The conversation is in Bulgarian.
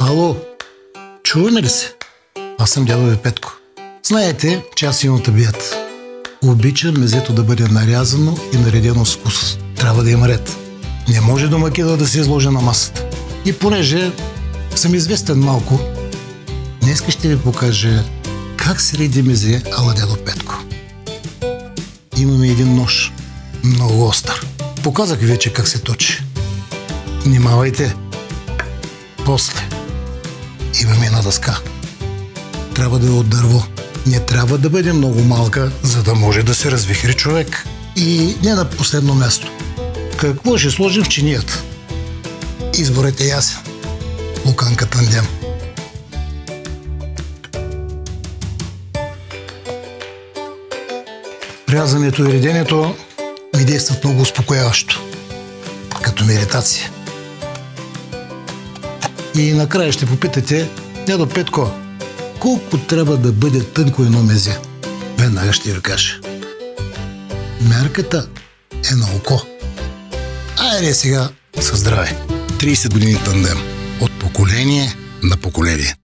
Ало, чуваме ли се? Аз съм дядо ви Петко. Знаете, че аз имам табият. Обичам мезето да бъде нарязано и наредено с вкус. Трябва да има ред. Не може домакина да се изложи на масата. И понеже съм известен малко, днес ще ви покажа как се реди мезе ала дядо Петко. Имаме един нож, много остър. Показах вече как се точи. Внимавайте. После имаме една дъска. Трябва да е от дърво. Не трябва да бъде много малка, за да може да се развихри човек. И не на последно място. Какво ще сложим в чинията? Изборът е ясен. Луканка тандем. Рязането и реденето ми действат много успокояващо. Като медитация. И накрая ще попитате, дядо Петко, колко трябва да бъде тънко едно мезе? Веднага ще ви кажа. Мярката е на око. Айде сега със здраве. 30 години тандем. От поколение на поколение.